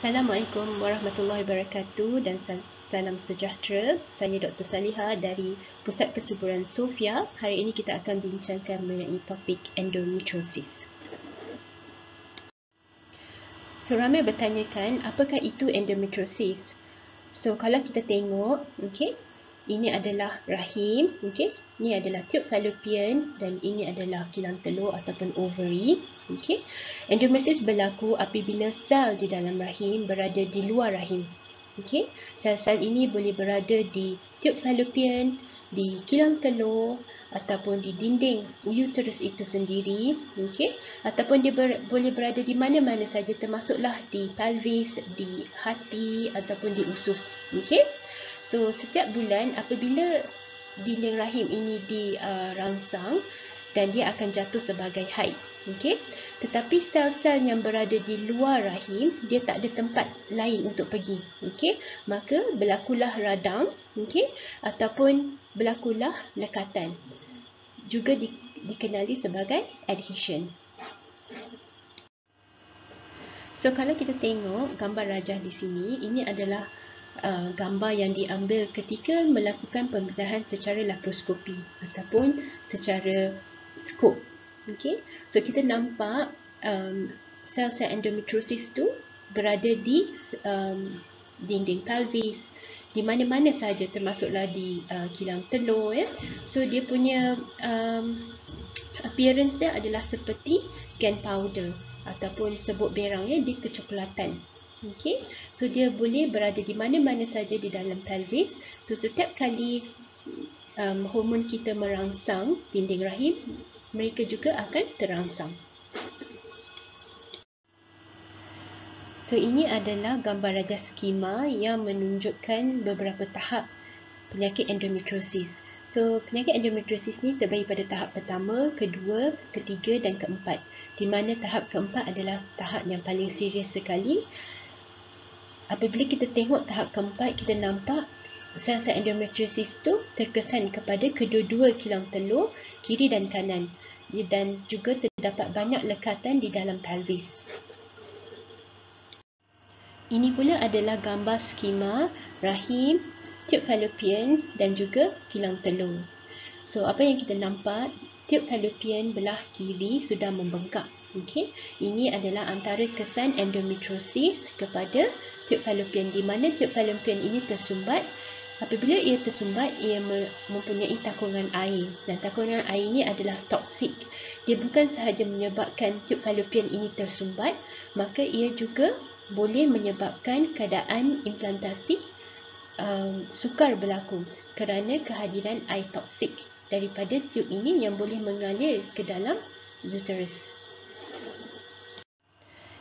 Assalamualaikum warahmatullahi wabarakatuh dan salam sejahtera. Saya Dr. Saliha dari Pusat Kesuburan Sofia. Hari ini kita akan bincangkan mengenai topik endometriosis. So, ramai bertanyakan apakah itu endometriosis? So, kalau kita tengok, ini adalah rahim, ini adalah tube fallopian dan ini adalah kilang telur ataupun ovary. Endometriosis berlaku apabila sel di dalam rahim berada di luar rahim. Sel-sel ini boleh berada di tube fallopian, di kilang telur ataupun di dinding uterus itu sendiri, ataupun dia boleh berada di mana-mana saja, termasuklah di pelvis, di hati ataupun di usus. So setiap bulan apabila dinding rahim ini dirangsang dan dia akan jatuh sebagai haid. Tetapi sel-sel yang berada di luar rahim dia tak ada tempat lain untuk pergi. Maka berlakulah radang, ataupun berlakulah lekatan. Juga dikenali sebagai adhesion. So kalau kita tengok gambar rajah di sini, ini adalah gambar yang diambil ketika melakukan pembedahan secara laparoskopi ataupun secara skop. So kita nampak sel-sel endometriosis tu berada di dinding pelvis, di mana-mana saja, termasuklah di kilang telur. So dia punya appearance dia adalah seperti gunpowder ataupun serbuk berang, dia kecoklatan. So dia boleh berada di mana-mana saja di dalam pelvis. So setiap kali hormon kita merangsang dinding rahim, mereka juga akan terangsang. So ini adalah gambar rajah skema yang menunjukkan beberapa tahap penyakit endometriosis. So penyakit endometriosis ni terbagi pada tahap pertama, kedua, ketiga dan keempat. Di mana tahap keempat adalah tahap yang paling serius sekali. Apabila kita tengok tahap keempat, kita nampak sel-sel endometriosis tu terkesan kepada kedua-dua kilang telur, kiri dan kanan. Dan juga terdapat banyak lekatan di dalam pelvis. Ini pula adalah gambar skema rahim, tube fallopian dan juga kilang telur. So apa yang kita nampak, tube fallopian belah kiri sudah membengkak. Ini adalah antara kesan endometriosis kepada tube fallopian, di mana tube fallopian ini tersumbat. Apabila ia tersumbat, ia mempunyai takungan air, dan takungan air ini adalah toksik. Dia bukan sahaja menyebabkan tube fallopian ini tersumbat, maka ia juga boleh menyebabkan keadaan implantasi sukar berlaku kerana kehadiran air toksik daripada tube ini yang boleh mengalir ke dalam uterus.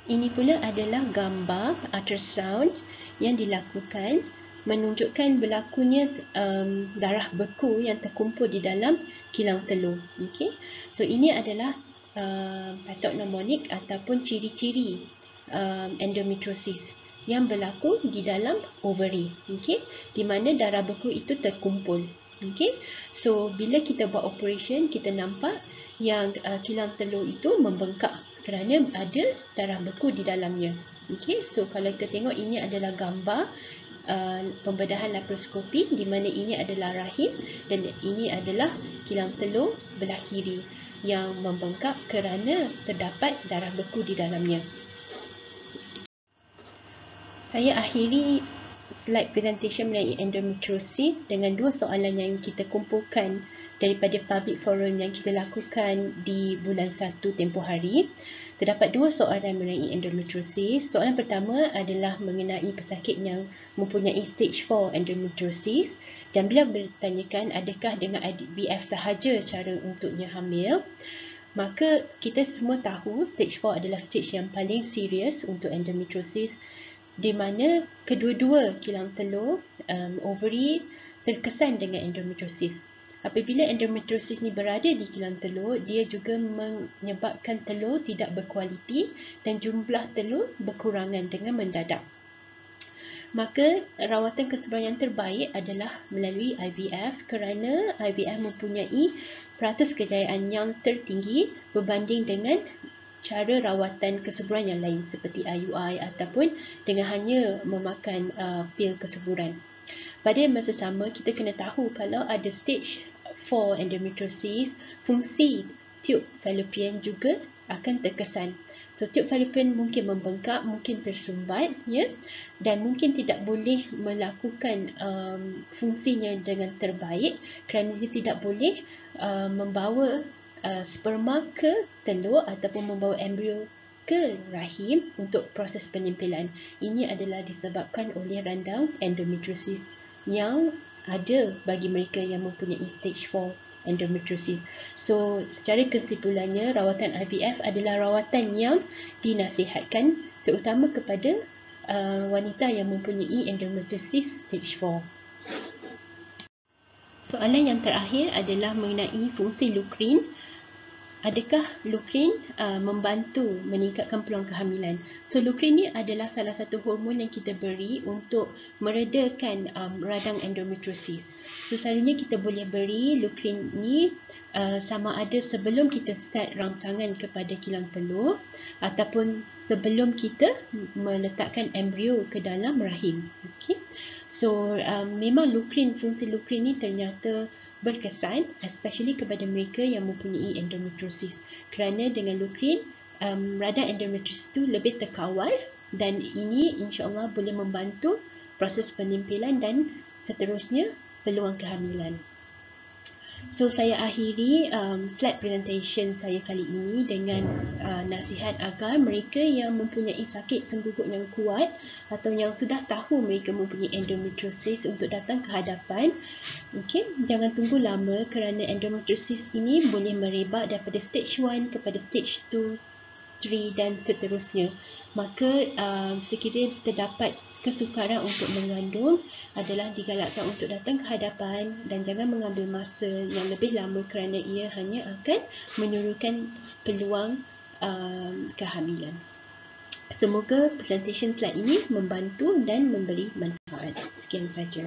Ini pula adalah gambar ultrasound yang dilakukan menunjukkan berlakunya darah beku yang terkumpul di dalam kilang telur. So ini adalah pathognomonic ataupun ciri-ciri endometriosis yang berlaku di dalam ovary, di mana darah beku itu terkumpul. So bila kita buat operation, kita nampak yang kilang telur itu membengkak kerana ada darah beku di dalamnya. So kalau kita tengok, ini adalah gambar pembedahan laparoskopi, di mana ini adalah rahim dan ini adalah kilang telur belah kiri yang membengkak kerana terdapat darah beku di dalamnya. Saya akhiri slide presentation mengenai endometriosis dengan dua soalan yang kita kumpulkan daripada public forum yang kita lakukan di bulan 1 tempoh hari. Terdapat dua soalan mengenai endometriosis. Soalan pertama adalah mengenai pesakit yang mempunyai stage 4 endometriosis, dan bila bertanyakan adakah dengan IVF sahaja cara untuknya hamil, maka kita semua tahu stage 4 adalah stage yang paling serius untuk endometriosis, di mana kedua-dua kilang telur, ovary, terkesan dengan endometriosis. Apabila endometriosis ni berada di kilang telur, dia juga menyebabkan telur tidak berkualiti dan jumlah telur berkurangan dengan mendadak. Maka rawatan kesedaran yang terbaik adalah melalui IVF, kerana IVF mempunyai peratus kejayaan yang tertinggi berbanding dengan cara rawatan kesuburan yang lain seperti IUI ataupun dengan hanya memakan pil kesuburan. Pada masa sama, kita kena tahu kalau ada stage 4 endometriosis, fungsi tube fallopian juga akan terkesan. So, tube fallopian mungkin membengkak, mungkin tersumbat, ya, dan mungkin tidak boleh melakukan fungsinya dengan terbaik kerana dia tidak boleh membawa sperma ke telur ataupun membawa embrio ke rahim untuk proses penimpilan. Ini adalah disebabkan oleh radang endometriosis yang ada bagi mereka yang mempunyai stage 4 endometriosis. So, secara kesimpulannya, rawatan IVF adalah rawatan yang dinasihatkan terutama kepada wanita yang mempunyai endometriosis stage 4. Soalan yang terakhir adalah mengenai fungsi lukrin. Adakah lukrin membantu meningkatkan peluang kehamilan? So, lukrin ni adalah salah satu hormon yang kita beri untuk meredakan radang endometriosis. So, selalunya kita boleh beri lukrin ni sama ada sebelum kita start rangsangan kepada kilang telur ataupun sebelum kita meletakkan embrio ke dalam rahim. Okay? So, memang fungsi lukrin ni ternyata berkesan, especially kepada mereka yang mempunyai endometriosis. Kerana dengan lukrin, radang endometriosis itu lebih terkawal dan ini insya-Allah boleh membantu proses penimpilan dan seterusnya peluang kehamilan. So, saya akhiri slide presentation saya kali ini dengan nasihat agar mereka yang mempunyai sakit sengguguk yang kuat atau yang sudah tahu mereka mempunyai endometriosis untuk datang ke hadapan. Okay, jangan tunggu lama kerana endometriosis ini boleh merebak daripada stage 1 kepada stage 2, 3 dan seterusnya. Maka sekiranya terdapat kesukaran untuk mengandung adalah digalakkan untuk datang ke hadapan dan jangan mengambil masa yang lebih lama kerana ia hanya akan menurunkan peluang kehamilan. Semoga presentation slide ini membantu dan memberi manfaat. Sekian saja.